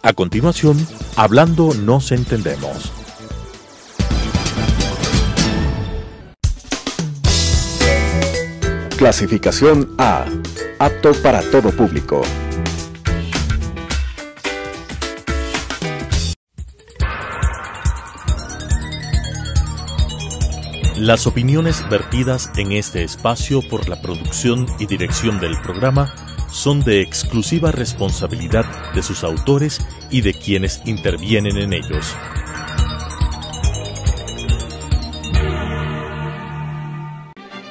A continuación, Hablando nos entendemos. Clasificación A. Apto para todo público. Las opiniones vertidas en este espacio por la producción y dirección del programa son de exclusiva responsabilidad de sus autores y de quienes intervienen en ellos.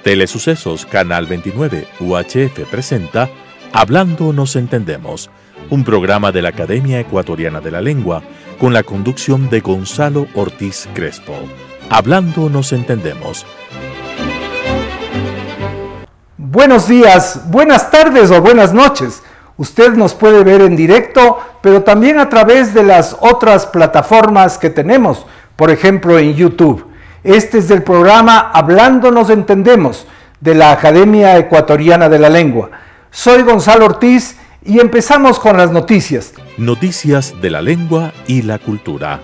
Telesucesos Canal 29 UHF presenta Hablando nos entendemos, un programa de la Academia Ecuatoriana de la Lengua con la conducción de Gonzalo Ortiz Crespo. Hablando nos entendemos. Buenos días, buenas tardes o buenas noches. Usted nos puede ver en directo, pero también a través de las otras plataformas que tenemos, por ejemplo en YouTube. Este es del programa Hablando nos entendemos, de la Academia Ecuatoriana de la Lengua. Soy Gonzalo Ortiz y empezamos con las noticias. Noticias de la lengua y la cultura.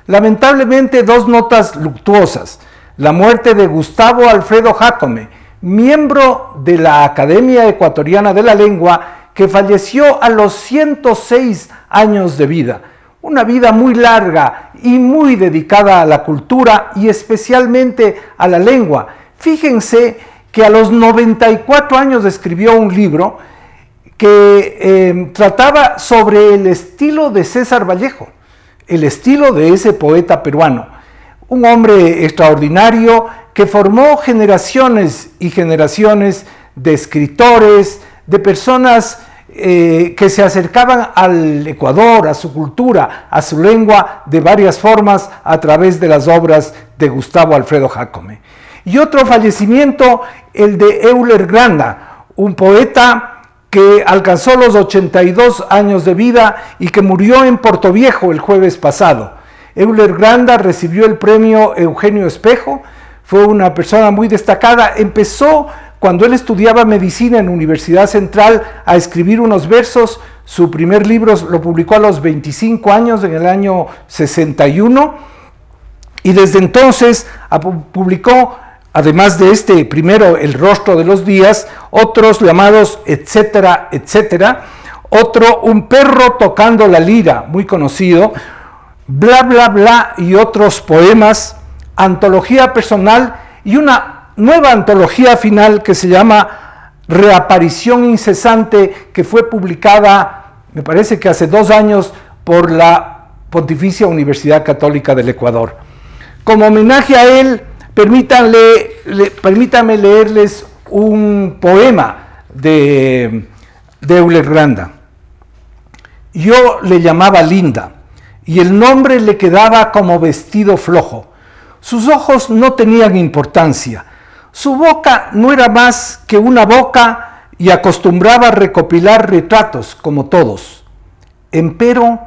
Lamentablemente, dos notas luctuosas. La muerte de Gustavo Alfredo Jácome, miembro de la Academia Ecuatoriana de la Lengua, que falleció a los 106 años de vida. Una vida muy larga y muy dedicada a la cultura y especialmente a la lengua. Fíjense que a los 94 años escribió un libro que trataba sobre el estilo de César Vallejo, el estilo de ese poeta peruano. Un hombre extraordinario que formó generaciones y generaciones de escritores, de personas que se acercaban al Ecuador, a su cultura, a su lengua, de varias formas a través de las obras de Gustavo Alfredo Jácome. Y otro fallecimiento, el de Euler Granda, un poeta que alcanzó los 82 años de vida y que murió en Portoviejo el jueves pasado. Euler Granda recibió el premio Eugenio Espejo, fue una persona muy destacada. Empezó cuando él estudiaba medicina en la Universidad Central a escribir unos versos. Su primer libro lo publicó a los 25 años, en el año 61, y desde entonces publicó, además de este primero, El rostro de los días, otros llamados Etcétera, etcétera, otro, Un perro tocando la lira, muy conocido, Bla, bla, bla, y otros poemas, antología personal y una nueva antología final que se llama Reaparición incesante, que fue publicada, me parece que hace 2 años, por la Pontificia Universidad Católica del Ecuador. Como homenaje a él, permítanme leerles un poema de Euler Granda. Yo le llamaba Linda, y el nombre le quedaba como vestido flojo. Sus ojos no tenían importancia, su boca no era más que una boca y acostumbraba a recopilar retratos como todos. Empero,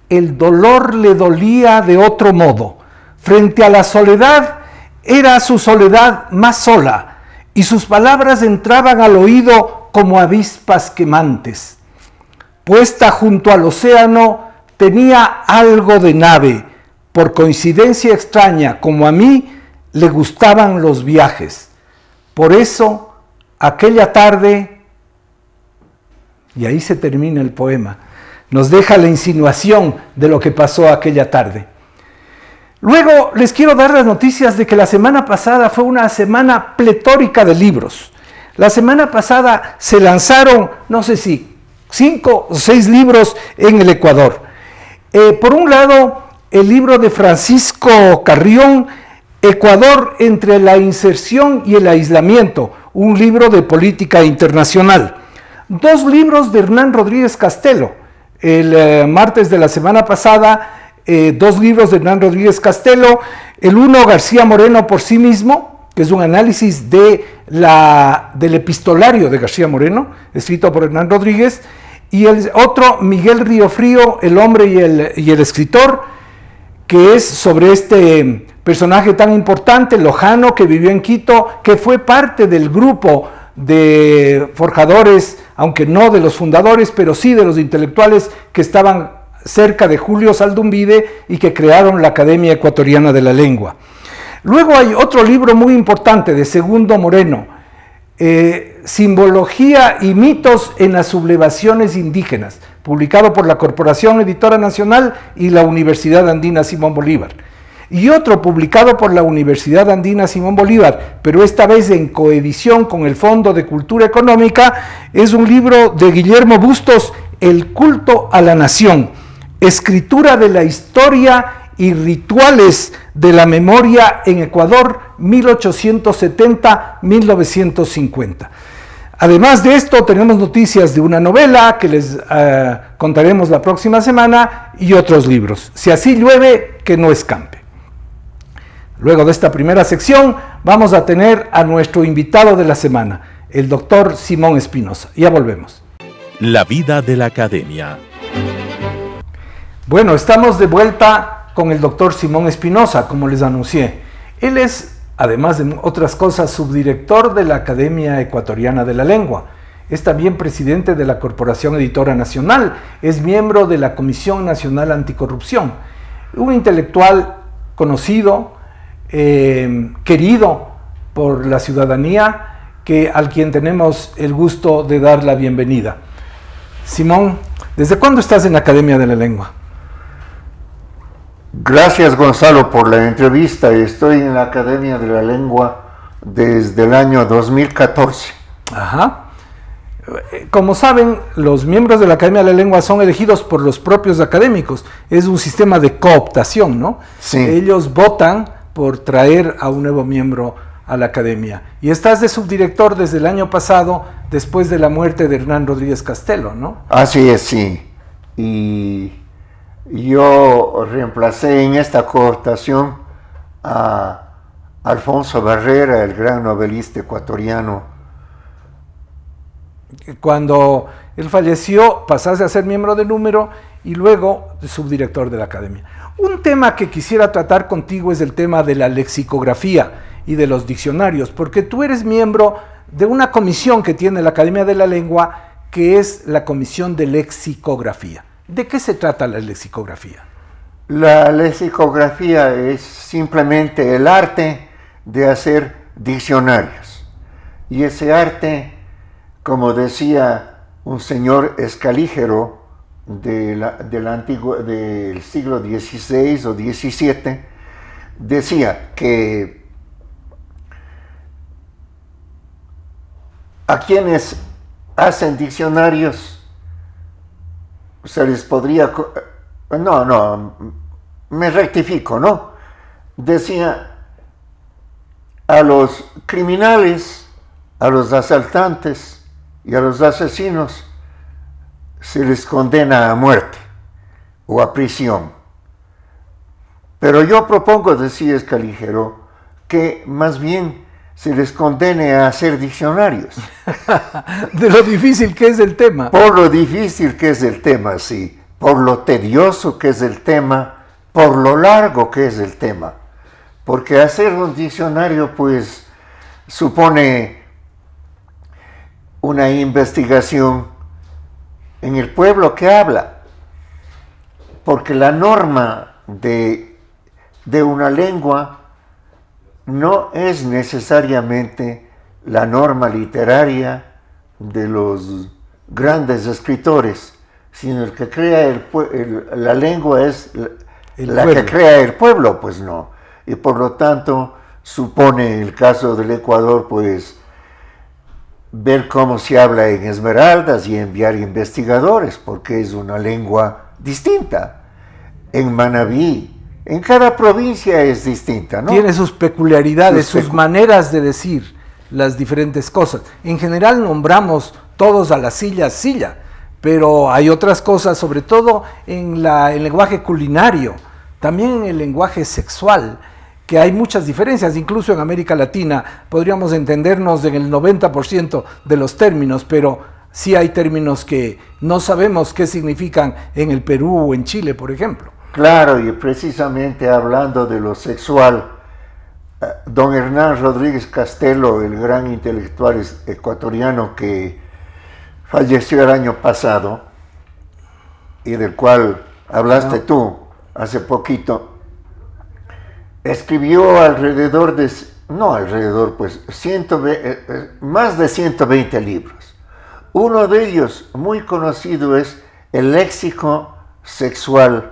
el dolor le dolía de otro modo. Frente a la soledad, era su soledad más sola, y sus palabras entraban al oído como avispas quemantes. Puesta junto al océano, tenía algo de nave. Por coincidencia extraña, como a mí, le gustaban los viajes. Por eso, aquella tarde, y ahí se termina el poema, nos deja la insinuación de lo que pasó aquella tarde. Luego les quiero dar las noticias de que la semana pasada fue una semana pletórica de libros. La semana pasada se lanzaron, no sé si 5 o 6 libros en el Ecuador. Por un lado, el libro de Francisco Carrión, Ecuador entre la inserción y el aislamiento, un libro de política internacional. 2 libros de Hernán Rodríguez Castelo. El martes de la semana pasada, 2 libros de Hernán Rodríguez Castelo. El uno, García Moreno por sí mismo, que es un análisis del epistolario de García Moreno, escrito por Hernán Rodríguez. Y el otro, Miguel Riofrío, El hombre y el escritor, que es sobre este personaje tan importante, lojano, que vivió en Quito, que fue parte del grupo de forjadores, aunque no de los fundadores, pero sí de los intelectuales que estaban cerca de Julio Zaldumbide y que crearon la Academia Ecuatoriana de la Lengua. Luego hay otro libro muy importante de Segundo Moreno, Simbología y mitos en las sublevaciones indígenas, publicado por la Corporación Editora Nacional y la Universidad Andina Simón Bolívar. Y otro publicado por la Universidad Andina Simón Bolívar, pero esta vez en coedición con el Fondo de Cultura Económica, es un libro de Guillermo Bustos, El culto a la nación, escritura de la historia y rituales de la memoria en Ecuador, 1870-1950. Además de esto, tenemos noticias de una novela que les contaremos la próxima semana y otros libros. Si así llueve, que no escampe. Luego de esta primera sección, vamos a tener a nuestro invitado de la semana, el doctor Simón Espinosa. Ya volvemos. La vida de la academia. Bueno, estamos de vuelta con el doctor Simón Espinosa, como les anuncié. Él es, además de otras cosas, subdirector de la Academia Ecuatoriana de la Lengua. Es también presidente de la Corporación Editora Nacional. Es miembro de la Comisión Nacional Anticorrupción. Un intelectual conocido, querido por la ciudadanía, al quien tenemos el gusto de dar la bienvenida. Simón, ¿desde cuándo estás en la Academia de la Lengua? Gracias, Gonzalo, por la entrevista. Estoy en la Academia de la Lengua desde el año 2014. Ajá. Como saben, los miembros de la Academia de la Lengua son elegidos por los propios académicos. Es un sistema de cooptación, ¿no? Sí. Ellos votan por traer a un nuevo miembro a la Academia. Y estás de subdirector desde el año pasado, después de la muerte de Hernán Rodríguez Castelo, ¿no? Así es, sí. Y yo reemplacé en esta cooptación a Alfonso Barrera, el gran novelista ecuatoriano. Cuando él falleció, pasaste a ser miembro de número y luego subdirector de la Academia. Un tema que quisiera tratar contigo es el tema de la lexicografía y de los diccionarios, porque tú eres miembro de una comisión que tiene la Academia de la Lengua, que es la Comisión de Lexicografía. ¿De qué se trata la lexicografía? La lexicografía es simplemente el arte de hacer diccionarios. Y ese arte, como decía un señor escalígero del siglo XVI o XVII, decía que a quienes hacen diccionarios se les podría... me rectifico, ¿no? Decía, a los criminales, a los asaltantes y a los asesinos se les condena a muerte o a prisión. Pero yo propongo, decía Escalígero, que más bien se les condene a hacer diccionarios. De lo difícil que es el tema. Por lo difícil que es el tema, sí. Por lo tedioso que es el tema, por lo largo que es el tema. Porque hacer un diccionario, pues, supone una investigación en el pueblo que habla. Porque la norma de una lengua no es necesariamente la norma literaria de los grandes escritores, sino el que crea la lengua es la que crea el pueblo, pues no. Y por lo tanto, supone el caso del Ecuador, pues, ver cómo se habla en Esmeraldas y enviar investigadores, porque es una lengua distinta. En Manabí, en cada provincia es distinta, ¿no? Tiene sus peculiaridades, sus maneras de decir las diferentes cosas. En general nombramos todos a la silla, pero hay otras cosas, sobre todo en el lenguaje culinario, también en el lenguaje sexual, que hay muchas diferencias. Incluso en América Latina podríamos entendernos en el 90% de los términos, pero sí hay términos que no sabemos qué significan en el Perú o en Chile, por ejemplo. Claro, y precisamente hablando de lo sexual, don Hernán Rodríguez Castelo, el gran intelectual ecuatoriano que falleció el año pasado y del cual hablaste tú hace poquito, escribió alrededor de, no alrededor, pues, más de 120 libros. Uno de ellos, muy conocido, es El léxico sexual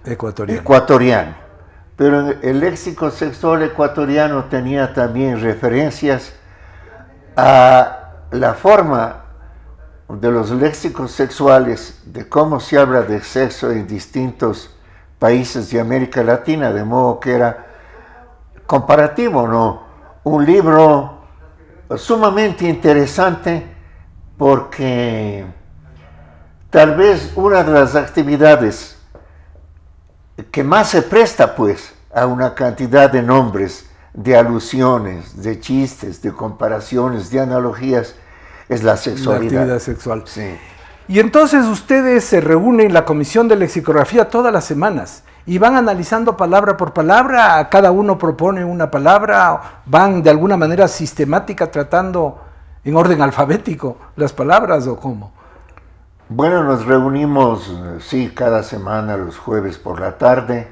ecuatoriano. Pero el léxico sexual ecuatoriano tenía también referencias a la forma de los léxicos sexuales, de cómo se habla de sexo en distintos países de América Latina, de modo que era comparativo, ¿no? Un libro sumamente interesante porque tal vez una de las actividades que más se presta, pues, a una cantidad de nombres, de alusiones, de chistes, de comparaciones, de analogías, es la sexualidad. La actividad sexual. Sí. Y entonces ustedes se reúnen en la Comisión de Lexicografía todas las semanas y van analizando palabra por palabra, cada uno propone una palabra, van de alguna manera sistemática tratando en orden alfabético las palabras, ¿o cómo? Bueno, nos reunimos, sí, cada semana, los jueves por la tarde.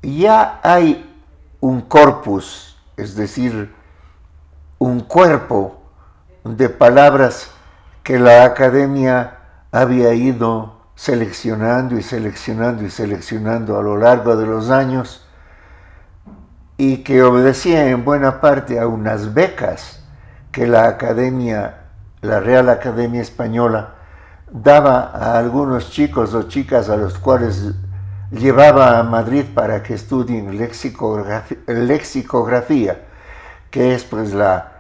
Ya hay un corpus, es decir, un cuerpo de palabras que la academia había ido seleccionando y seleccionando y seleccionando a lo largo de los años y que obedecía en buena parte a unas becas que la academia, la Real Academia Española, daba a algunos chicos o chicas a los cuales llevaba a Madrid para que estudien lexicografía, que es pues la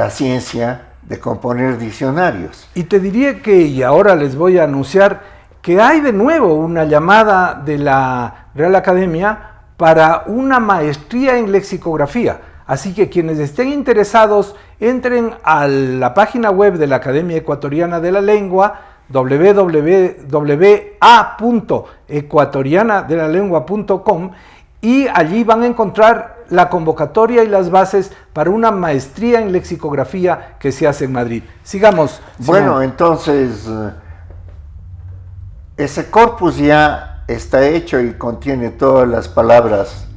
ciencia de componer diccionarios. Y te diría que, y ahora les voy a anunciar, que hay de nuevo una llamada de la Real Academia para una maestría en lexicografía. Así que quienes estén interesados, entren a la página web de la Academia Ecuatoriana de la Lengua, www.ecuatorianadelalengua.com, y allí van a encontrar la convocatoria y las bases para una maestría en lexicografía que se hace en Madrid. Sigamos. Bueno, entonces, ese corpus ya está hecho y contiene todas las palabras,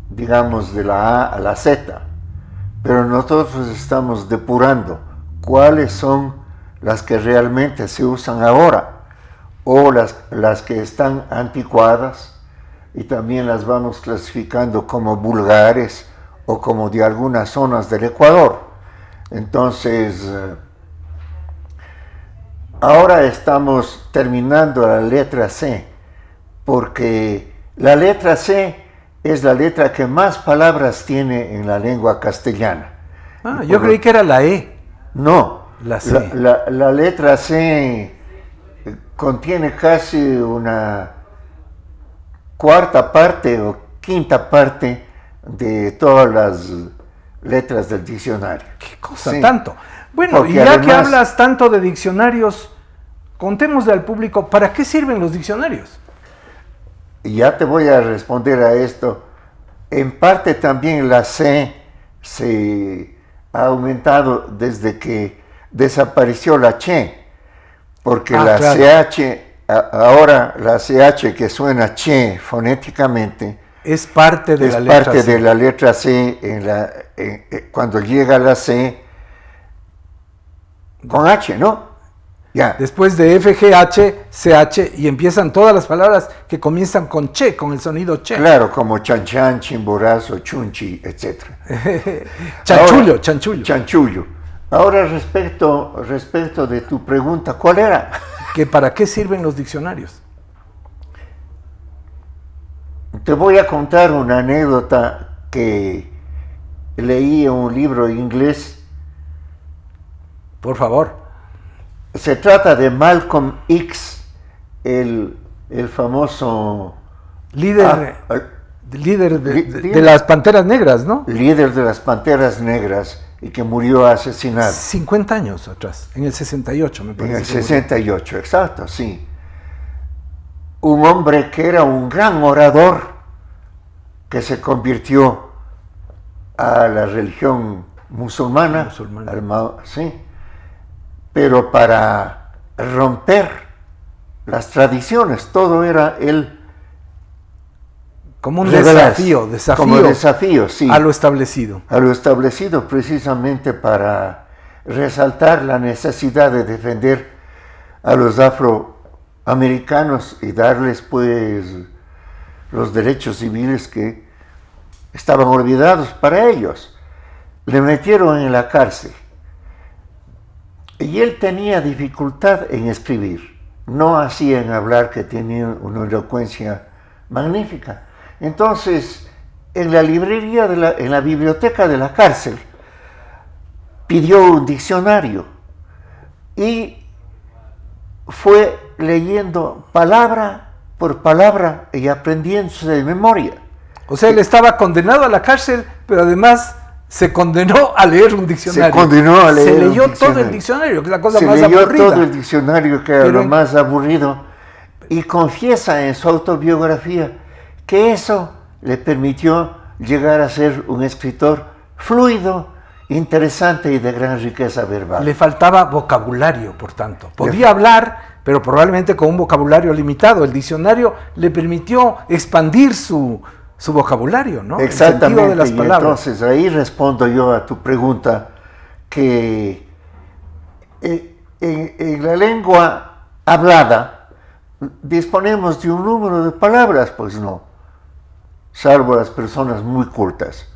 digamos, de la A a la Z, pero nosotros estamos depurando cuáles son las que realmente se usan ahora, o las que están anticuadas, y también las vamos clasificando como vulgares o como de algunas zonas del Ecuador. Entonces, ahora estamos terminando la letra C, porque la letra C es la letra que más palabras tiene en la lengua castellana. Ah, yo creí que era la E. No, la C. La letra C contiene casi una cuarta parte o quinta parte de todas las letras del diccionario. ¿Qué cosa? Sí. Tanto. Bueno, Porque y ya además, que hablas tanto de diccionarios, contémosle al público, ¿para qué sirven los diccionarios? ya te voy a responder a esto. En parte también la C se ha aumentado desde que desapareció la Che, porque la claro. CH, ahora la CH que suena Che fonéticamente, es parte de la letra C cuando llega la C con H, ¿no? Ya. Después de FGH, CH, y empiezan todas las palabras que comienzan con che, con el sonido che. Claro, como chanchan, chimborazo, chunchi, etc. Chanchullo, ahora, chanchullo. Chanchullo. Ahora respecto de tu pregunta, ¿cuál era? ¿Que para qué sirven los diccionarios? Te voy a contar una anécdota que leí en un libro inglés. Por favor. Se trata de Malcolm X, el famoso líder de las Panteras Negras, ¿no? Líder de las Panteras Negras y que murió asesinado. 50 años atrás, en el 68 me parece. En el 68, exacto, sí. Un hombre que era un gran orador que se convirtió a la religión musulmana. Sí, pero para romper las tradiciones, todo era el como un desafío como desafío, sí, a lo establecido. A lo establecido, precisamente para resaltar la necesidad de defender a los afroamericanos y darles pues los derechos civiles que estaban olvidados para ellos. Le metieron en la cárcel y él tenía dificultad en escribir, no así en hablar, que tenía una elocuencia magnífica. Entonces, en la librería, en la biblioteca de la cárcel, pidió un diccionario y fue leyendo palabra por palabra y aprendiéndose de memoria. O sea, él estaba condenado a la cárcel, pero además se condenó a leer un diccionario. Se condenó a leer Se leyó todo el diccionario, que es la cosa más aburrida. Se leyó todo el diccionario, que era lo más aburrido, y confiesa en su autobiografía que eso le permitió llegar a ser un escritor fluido, interesante y de gran riqueza verbal. Le faltaba vocabulario, por tanto. Podía hablar, pero probablemente con un vocabulario limitado. El diccionario le permitió expandir su vocabulario, ¿no? Exactamente. El sentido de las palabras. Entonces ahí respondo yo a tu pregunta, que en la lengua hablada disponemos de un número de palabras, pues no, salvo las personas muy cultas.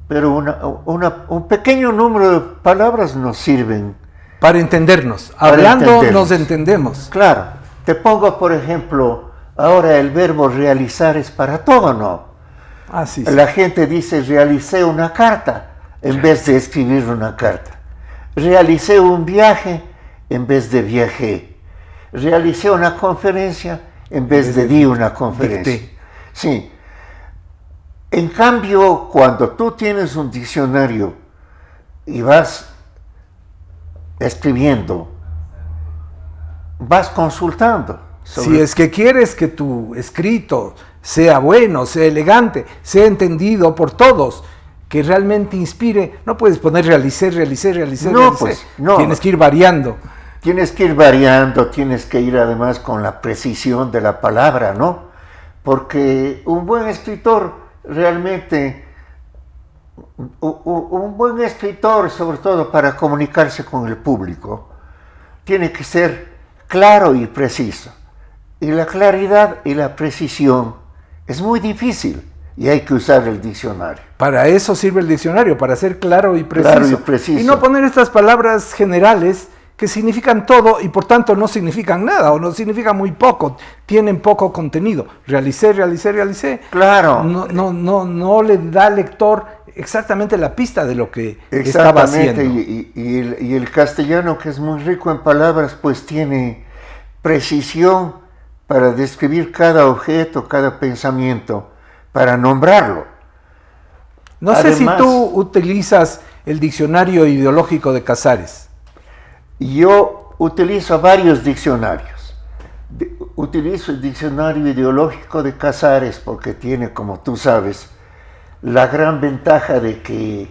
Pero un pequeño número de palabras nos sirven para entendernos. Hablando nos entendemos. Claro. Te pongo, por ejemplo, ahora el verbo realizar es para todo, ¿no? Sí. La gente dice realicé una carta en vez de escribir una carta. Realicé un viaje en vez de viajé. Realicé una conferencia en vez de di una conferencia. Dicté. Sí. En cambio, cuando tú tienes un diccionario y vas escribiendo, vas consultando. Si es que quieres que tu escrito sea bueno, sea elegante, sea entendido por todos, que realmente inspire, no puedes poner realicé. No, pues, no. Tienes que ir variando. Tienes que ir variando, tienes que ir además con la precisión de la palabra, ¿no? Porque un buen escritor realmente, un buen escritor, sobre todo para comunicarse con el público, tiene que ser claro y preciso. Y la claridad y la precisión es muy difícil y hay que usar el diccionario. Para eso sirve el diccionario, para ser claro y preciso. Claro y preciso. Y no poner estas palabras generales que significan todo y por tanto no significan nada o no significan muy poco, tienen poco contenido. Realicé. Claro. No le da al lector exactamente la pista de lo que estaba haciendo. Y el castellano, que es muy rico en palabras, pues tiene precisión para describir cada objeto, cada pensamiento, para nombrarlo. No sé si tú utilizas el diccionario ideológico de Casares. Yo utilizo varios diccionarios. Utilizo el diccionario ideológico de Casares porque tiene, como tú sabes, la gran ventaja de que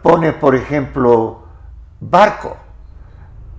pone, por ejemplo, barco,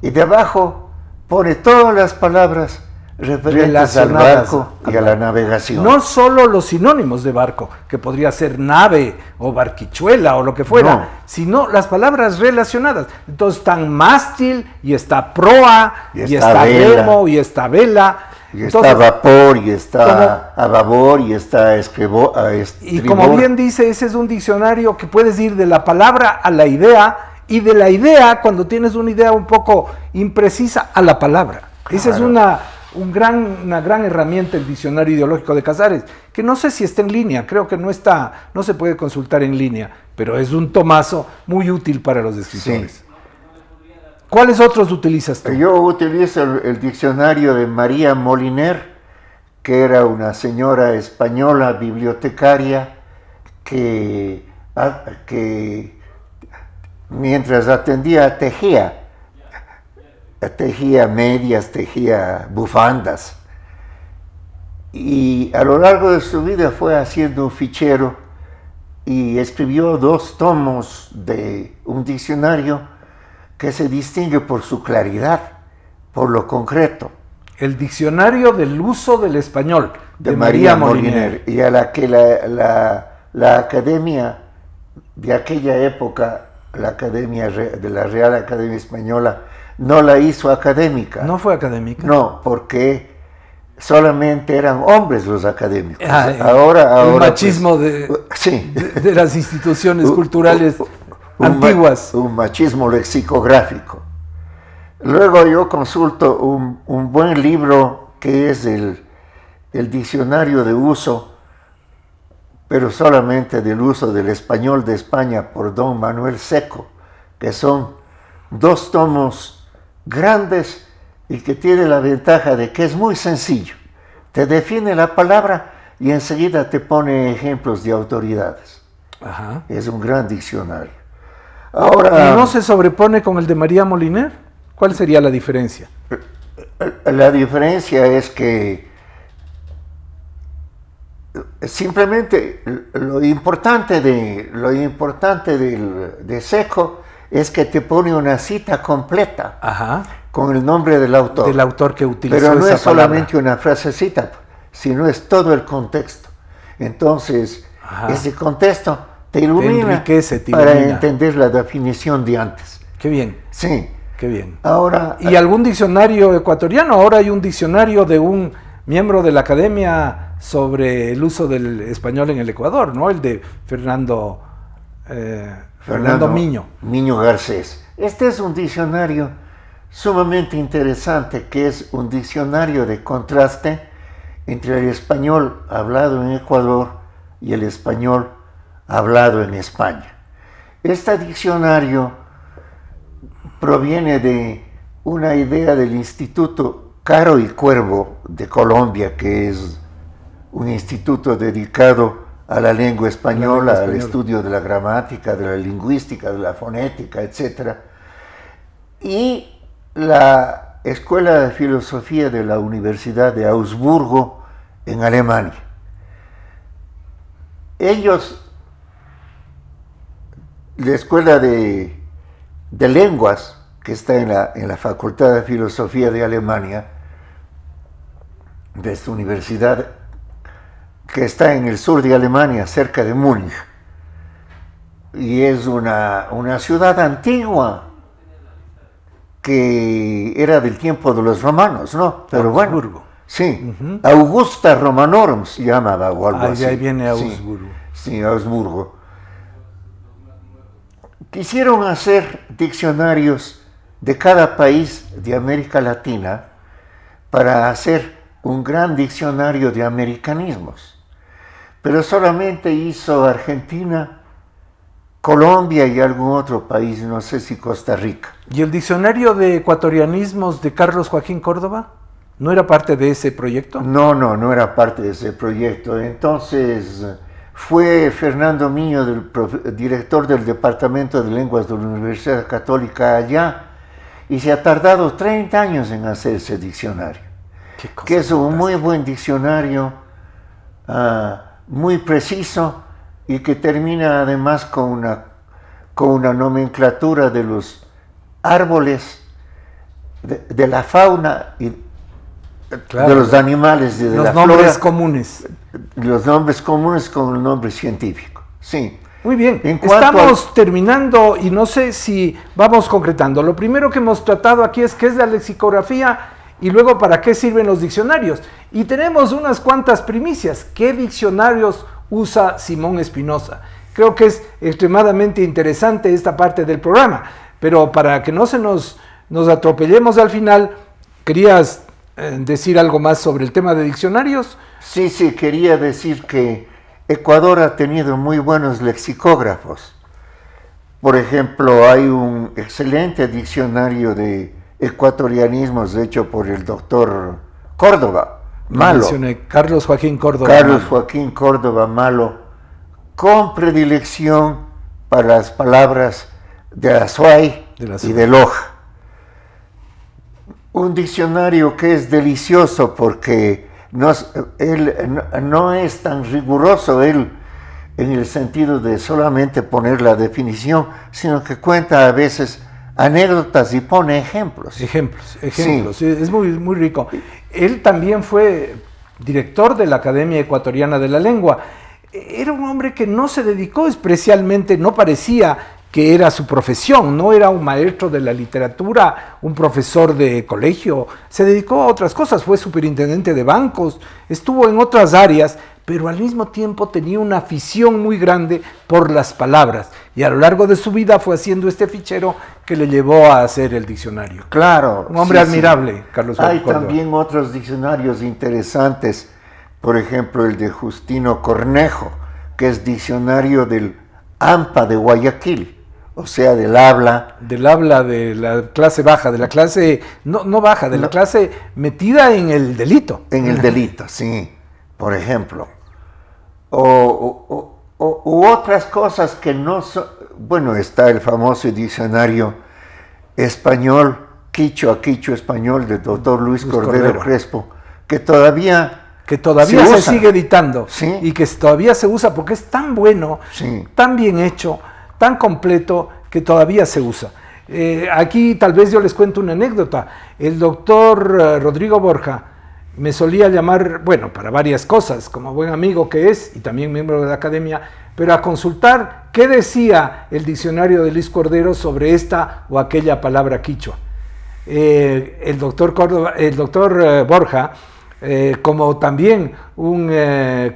y debajo pone todas las palabras referentes al barco y a la navegación. No solo los sinónimos de barco, que podría ser nave o barquichuela o lo que fuera, sino las palabras relacionadas. Entonces están mástil, y está proa, y está remo, y está vela. Y está vapor, y está a babor, y está estribor. Y como bien dice, ese es un diccionario que puedes ir de la palabra a la idea, y de la idea, cuando tienes una idea un poco imprecisa, a la palabra. Claro. Esa es una gran herramienta, el diccionario ideológico de Casares, que no sé si está en línea, creo que no se puede consultar en línea, pero es un tomazo muy útil para los escritores. Sí. ¿Cuáles otros utilizas tú? Yo utilizo el diccionario de María Moliner, que era una señora española bibliotecaria que mientras atendía tejía medias, tejía bufandas. Y a lo largo de su vida fue haciendo un fichero y escribió 2 tomos de un diccionario que se distingue por su claridad, por lo concreto. El diccionario del uso del español, de María Moliner. Y a la que la academia de aquella época, la academia de la Real Academia Española, no la hizo académica. ¿No fue académica? No, porque solamente eran hombres los académicos. Ahora el machismo pues, sí. de las instituciones culturales antiguas. Un machismo lexicográfico. Luego yo consulto un buen libro que es el diccionario de uso, pero solamente del uso del español de España por don Manuel Seco, que son 2 tomos grandes y que tiene la ventaja de que es muy sencillo. Te define la palabra y enseguida te pone ejemplos de autoridades. Ajá. Es un gran diccionario. Ahora, ¿y no se sobrepone con el de María Moliner? ¿Cuál sería la diferencia? La diferencia es que simplemente lo importante de Seco es que te pone una cita completa. Ajá. Con el nombre del autor. Del autor que utilizó Pero no esa es solamente una frasecita, sino es todo el contexto. Entonces, ese contexto te ilumina para entender la definición de antes. Qué bien. Sí. Qué bien. Ahora, ¿y algún diccionario ecuatoriano? Ahora hay un diccionario de un miembro de la academia sobre el uso del español en el Ecuador, ¿no? El de Fernando Miño. Miño Garcés. Este es un diccionario sumamente interesante, que es un diccionario de contraste entre el español hablado en Ecuador y el español hablado en España. Este diccionario proviene de una idea del Instituto Caro y Cuervo de Colombia, que es un instituto dedicado a la lengua española, al estudio de la gramática, de la lingüística, de la fonética, etc. Y la Escuela de Filosofía de la Universidad de Augsburgo en Alemania. Ellos, la Escuela de Lenguas, que está en la Facultad de Filosofía de Alemania, de esta universidad, que está en el sur de Alemania, cerca de Múnich, y es una ciudad antigua, que era del tiempo de los romanos, ¿no? Pero Augsburgo. Bueno, sí, Augusta Romanorum se llamaba o algo así. Ahí viene Augsburgo. Sí, Augsburgo. Quisieron hacer diccionarios de cada país de América Latina para hacer un gran diccionario de americanismos, pero solamente hizo Argentina, Colombia y algún otro país, no sé si Costa Rica. ¿Y el diccionario de ecuatorianismos de Carlos Joaquín Córdoba no era parte de ese proyecto? No era parte de ese proyecto. Entonces fue Fernando Miño, director del Departamento de Lenguas de la Universidad Católica allá, y se ha tardado 30 años en hacer ese diccionario, que es un muy buen diccionario, muy preciso, y que termina además con una nomenclatura de los árboles, de la fauna y de los animales, de la flora. Los nombres comunes. Los nombres comunes con el nombre científico, sí. Muy bien, estamos terminando y no sé si vamos concretando. Lo primero que hemos tratado aquí es qué es la lexicografía y luego para qué sirven los diccionarios. Y tenemos unas cuantas primicias. ¿Qué diccionarios usa Simón Espinosa? Creo que es extremadamente interesante esta parte del programa, pero para que no se nos atropellemos al final, ¿querías decir algo más sobre el tema de diccionarios? Sí, quería decir que Ecuador ha tenido muy buenos lexicógrafos. Por ejemplo, hay un excelente diccionario de ecuatorianismos hecho por el doctor Córdoba Malo. Carlos Joaquín Córdoba. Carlos Joaquín Córdoba Malo, con predilección para las palabras de Azuay y de Loja. Un diccionario que es delicioso porque él no es tan riguroso, él en el sentido de solamente poner la definición, sino que cuenta a veces anécdotas y pone ejemplos. Ejemplos, sí. Es muy, muy rico. Él también fue director de la Academia Ecuatoriana de la Lengua. Era un hombre que no se dedicó especialmente, no parecía que era su profesión, no era un maestro de la literatura, un profesor de colegio, se dedicó a otras cosas, fue superintendente de bancos, estuvo en otras áreas, pero al mismo tiempo tenía una afición muy grande por las palabras, y a lo largo de su vida fue haciendo este fichero que le llevó a hacer el diccionario. Claro. Un hombre admirable, Carlos Hay Córdoba. también otros diccionarios interesantes, por ejemplo el de Justino Cornejo, que es diccionario del AMPA de Guayaquil, o sea, del habla de la clase baja, de la clase, no baja, de la clase metida en el delito. En el delito, sí, por ejemplo. U otras cosas que no son... Bueno, está el famoso diccionario español, quichua español, del doctor Luis Cordero Crespo, que todavía se sigue editando, ¿sí? Y que todavía se usa porque es tan bueno, sí, tan bien hecho, tan completo, que todavía se usa. Aquí tal vez yo les cuento una anécdota. El doctor Rodrigo Borja me solía llamar, bueno, para varias cosas, como buen amigo que es, y también miembro de la academia, pero a consultar qué decía el diccionario de Luis Cordero sobre esta o aquella palabra quichua. El doctor Borja, como también un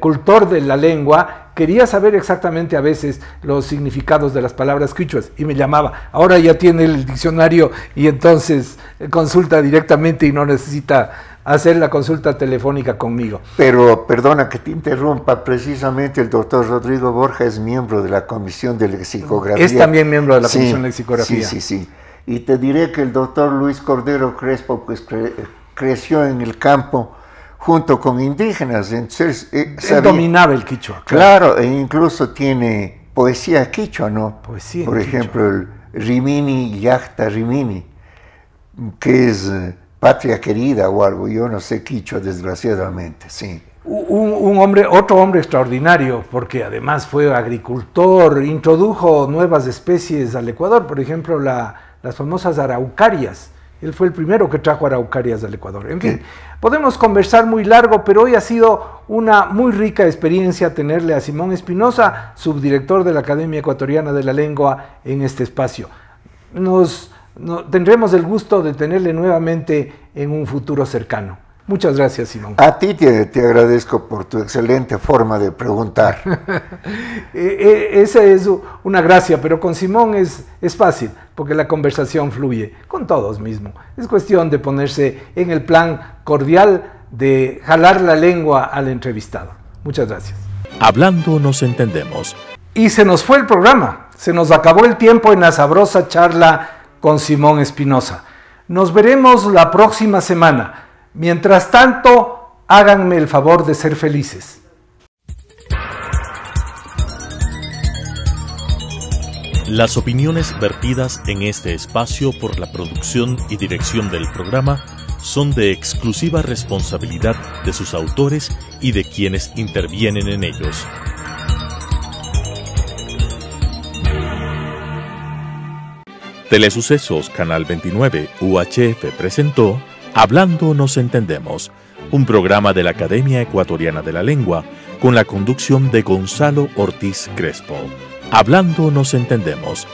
cultor de la lengua, quería saber exactamente a veces los significados de las palabras quichuas y me llamaba. Ahora ya tiene el diccionario y entonces consulta directamente y no necesita hacer la consulta telefónica conmigo. Pero, perdona que te interrumpa, precisamente el doctor Rodrigo Borja es miembro de la Comisión de Lexicografía. Es también miembro de la Comisión de Lexicografía. Sí. Y te diré que el doctor Luis Cordero Crespo pues, creció en el campo junto con indígenas. Entonces, él dominaba el quichua. Claro, e incluso tiene poesía quichua, ¿no? Poesía por ejemplo, quichua. El Rimini Yachta Rimini, que es patria querida o algo, yo no sé quichua desgraciadamente, sí. Otro hombre extraordinario, porque además fue agricultor, introdujo nuevas especies al Ecuador, por ejemplo las famosas araucarias. Él fue el primero que trajo araucarias al Ecuador. En fin, podemos conversar muy largo, pero hoy ha sido una muy rica experiencia tenerle a Simón Espinosa, subdirector de la Academia Ecuatoriana de la Lengua, en este espacio. Tendremos el gusto de tenerle nuevamente en un futuro cercano. Muchas gracias, Simón. A ti te agradezco por tu excelente forma de preguntar. Esa es una gracia, pero con Simón es fácil, porque la conversación fluye, con todos mismo. Es cuestión de ponerse en el plan cordial de jalar la lengua al entrevistado. Muchas gracias. Hablando nos entendemos. Y se nos fue el programa, se nos acabó el tiempo en la sabrosa charla con Simón Espinosa. Nos veremos la próxima semana. Mientras tanto, háganme el favor de ser felices. Las opiniones vertidas en este espacio por la producción y dirección del programa son de exclusiva responsabilidad de sus autores y de quienes intervienen en ellos. Telesucesos Canal 29 UHF presentó Hablando nos entendemos, un programa de la Academia Ecuatoriana de la Lengua con la conducción de Gonzalo Ortiz Crespo. Hablando nos entendemos,